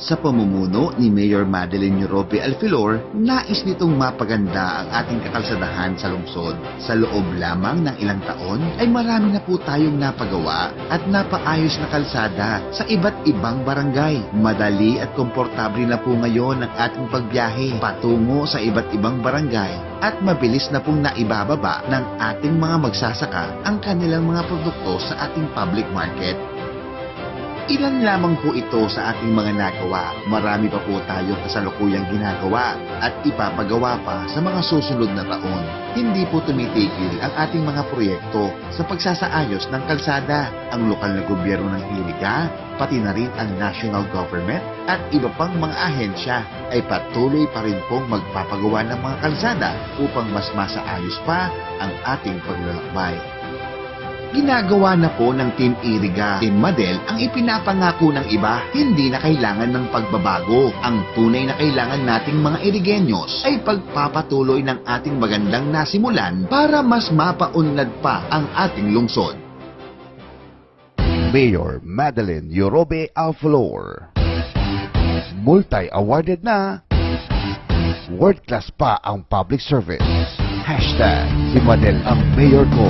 Sa pamumuno ni Mayor Madeline Europe Alfilor, nais nitong mapaganda ang ating kakalsadahan sa lungsod. Sa loob lamang ng ilang taon ay marami na po tayong napagawa at napaayos na kalsada sa iba't ibang barangay. Madali at komportable na po ngayon ang ating pagbiyahe patungo sa iba't ibang barangay at mabilis na pong naibababa ng ating mga magsasaka ang kanilang mga produkto sa ating public market. Ilan lamang po ito sa ating mga nagawa. Marami pa po tayong kasalukuyang ginagawa at ipapagawa pa sa mga susunod na taon. Hindi po tumitigil ang ating mga proyekto sa pagsasaayos ng kalsada. Ang lokal na gobyerno ng Iliga, pati na rin ang national government at iba pang mga ahensya ay patuloy pa rin pong magpapagawa ng mga kalsada upang mas masaayos pa ang ating paglalakbay. Ginagawa na po ng Team Iriga, Team Madel ang ipinapangako ng iba. Hindi na kailangan ng pagbabago. Ang tunay na kailangan nating mga Irigenyos ay pagpapatuloy ng ating magandang nasimulan para mas mapaunlad pa ang ating lungsod. Mayor Madeline Europe Alfilor. Multi-awarded na. World class pa ang public service. #si Madel ang mayor ko.